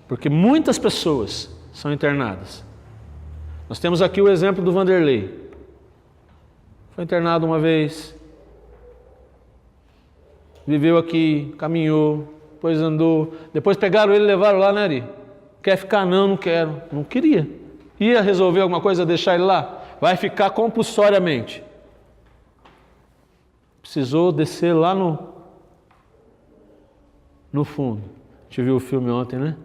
Porque muitas pessoas são internadas. Nós temos aqui o exemplo do Vanderlei. Foi internado uma vez, viveu aqui, caminhou, depois andou, depois pegaram ele e levaram lá, né, Ari? Quer ficar? Não, não quero. Não queria. Ia resolver alguma coisa, deixar ele lá? Vai ficar compulsoriamente. Precisou descer lá no fundo. A gente viu o filme ontem, né?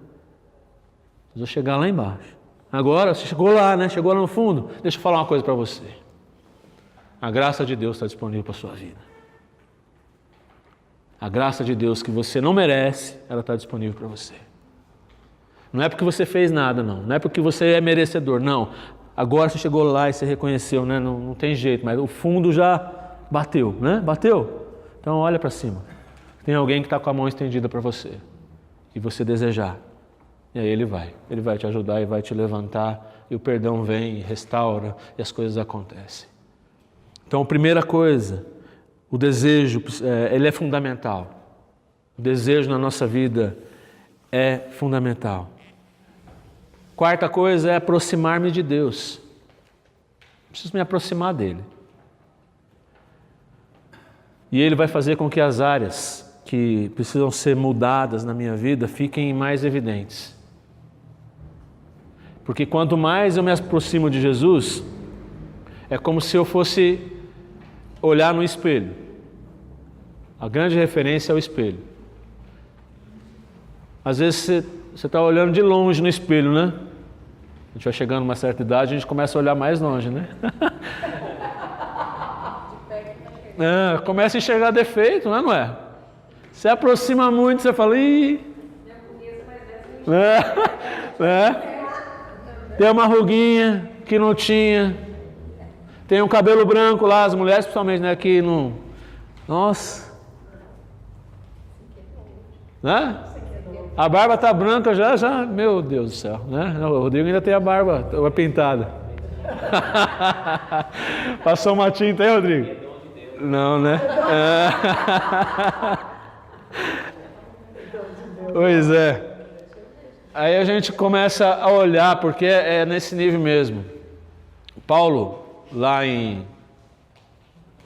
Precisou chegar lá embaixo. Agora, você chegou lá, né? Chegou lá no fundo. Deixa eu falar uma coisa para você. A graça de Deus está disponível para a sua vida. A graça de Deus que você não merece, ela está disponível para você. Não é porque você fez nada, não. Não é porque você é merecedor, não. Agora você chegou lá e você reconheceu, né? Não tem jeito, mas o fundo já bateu, né? Bateu? Então olha para cima. Tem alguém que está com a mão estendida para você. E você desejar. E aí ele vai te ajudar e vai te levantar, e o perdão vem e restaura, e as coisas acontecem. Então, a primeira coisa, o desejo, ele é fundamental. O desejo na nossa vida é fundamental. Quarta coisa é aproximar-me de Deus. Preciso me aproximar dele. E ele vai fazer com que as áreas que precisam ser mudadas na minha vida fiquem mais evidentes. Porque quanto mais eu me aproximo de Jesus, é como se eu fosse olhar no espelho. A grande referência é o espelho. Às vezes você está olhando de longe no espelho, né? A gente vai chegando a uma certa idade, a gente começa a olhar mais longe, né? Começa a enxergar defeito, não é? Você aproxima muito, você fala, ih... Tem uma ruguinha que não tinha. Tem um cabelo branco lá, as mulheres principalmente, né? Que não... Nossa! Né? A barba tá branca já, meu Deus do céu, né? O Rodrigo ainda tem a barba pintada. Passou uma tinta aí, Rodrigo? Não, né? Pois é. Aí a gente começa a olhar, porque é nesse nível mesmo. Paulo, lá em,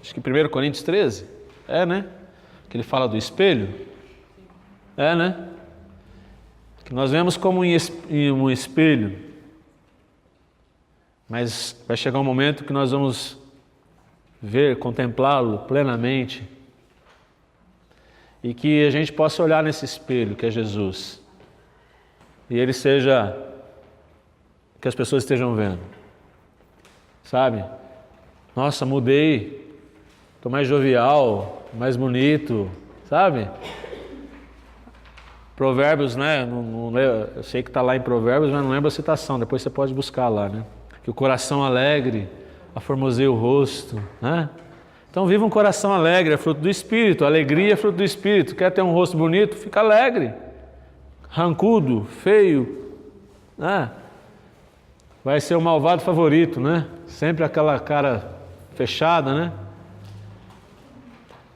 acho que 1 Coríntios 13, né? Que ele fala do espelho. Né? Que nós vemos como em um espelho, mas vai chegar um momento que nós vamos ver, contemplá-lo plenamente, e que a gente possa olhar nesse espelho que é Jesus, e ele seja, que as pessoas estejam vendo, sabe? Nossa, mudei, estou mais jovial, mais bonito, sabe? Provérbios, né? Eu sei que está lá em Provérbios, mas não lembro a citação, depois você pode buscar lá, né? Que o coração alegre aformoseia o rosto, né? Então viva um coração alegre, é fruto do Espírito, alegria é fruto do Espírito. Quer ter um rosto bonito? Fica alegre. Rancudo, feio, né? Vai ser o malvado favorito, né? Sempre aquela cara fechada, né?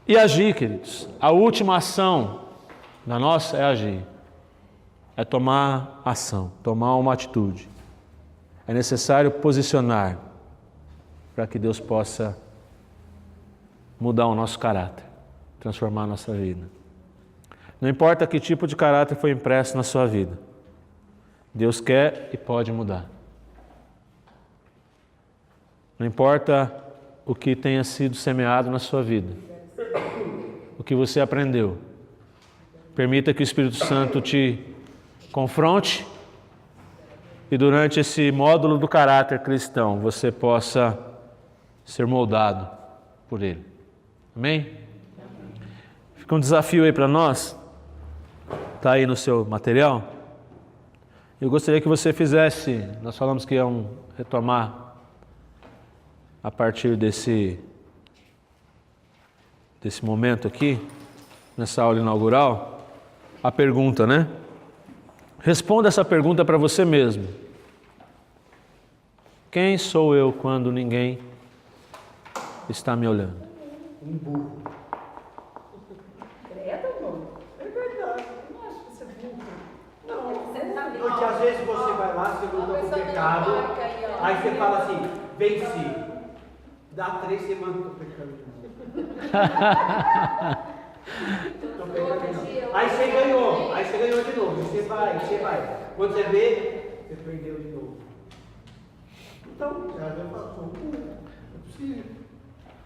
E agir, queridos. A última ação da nossa é agir. É tomar ação, tomar uma atitude. É necessário posicionar para que Deus possa mudar o nosso caráter, transformar a nossa vida. Não importa que tipo de caráter foi impresso na sua vida, Deus quer e pode mudar. Não importa o que tenha sido semeado na sua vida, o que você aprendeu, permita que o Espírito Santo te confronte e durante esse módulo do caráter cristão você possa ser moldado por Ele. Amém? Fica um desafio aí para nós. Está aí no seu material. Eu gostaria que você fizesse, nós falamos que iam retomar a partir desse momento aqui, nessa aula inaugural, a pergunta, né? Responda essa pergunta para você mesmo. Quem sou eu quando ninguém está me olhando? Um burro. Credo, mano. É verdade. Eu não acho que você é burro. Não, você tá bem. Porque às vezes você vai lá, você luta com o pecado, aí você fala assim, venci. Dá 3 semanas que eu tô pecando de novo. Tô pecando de novo. Aí você ganhou de novo. Você vai. Quando você vê, você perdeu de novo. Então, já passou. É possível.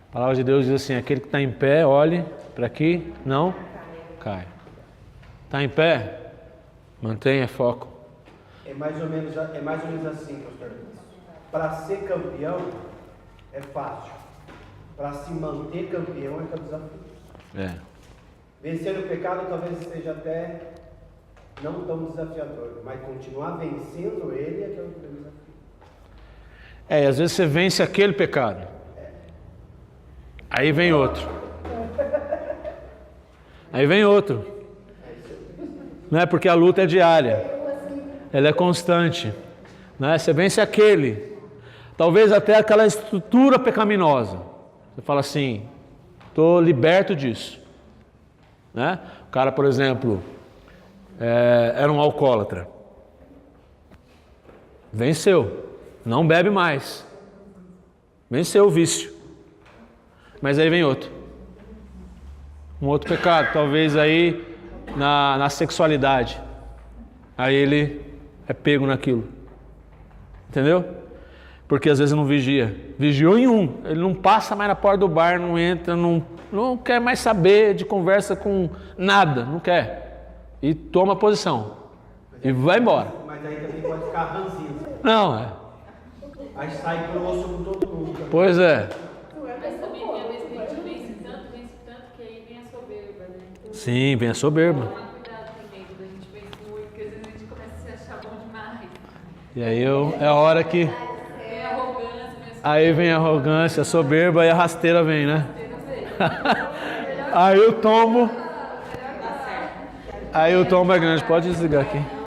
A palavra de Deus diz assim, aquele que está em pé, olhe para que não caia. Está em pé? Mantenha foco. É mais ou menos assim, pastor. Para ser campeão é fácil. Para se manter campeão é que é o desafio. Vencer o pecado talvez seja até não tão desafiador, mas continuar vencendo ele é que é o desafio. E às vezes você vence aquele pecado. Aí vem outro. Não é porque a luta é diária. Ela é constante. Né? Você vence aquele. Talvez até aquela estrutura pecaminosa. Você fala assim, estou liberto disso. Né? O cara, por exemplo, era um alcoólatra. Venceu. Não bebe mais. Venceu o vício. Mas aí vem outro. Um outro pecado, talvez aí na sexualidade. Aí ele é pego naquilo. Entendeu? Porque às vezes não vigia. Vigiou em um. Ele não passa mais na porta do bar, não entra, não quer mais saber de conversa com nada. Não quer. E toma posição. E vai embora. Mas aí também pode ficar ranzinho. Não, Aí sai grosso com todo mundo. Também. Pois é. Mas também tem a vez que a gente vence tanto, que aí vem a soberba, né? Sim, vem a soberba. Tomar cuidado também, quando a gente vence muito, porque às vezes a gente começa a se achar bom demais. E aí é a hora que... É arrogância, Aí vem a arrogância, a soberba e a rasteira vem, né? Aí o tombo é grande. Pode desligar aqui.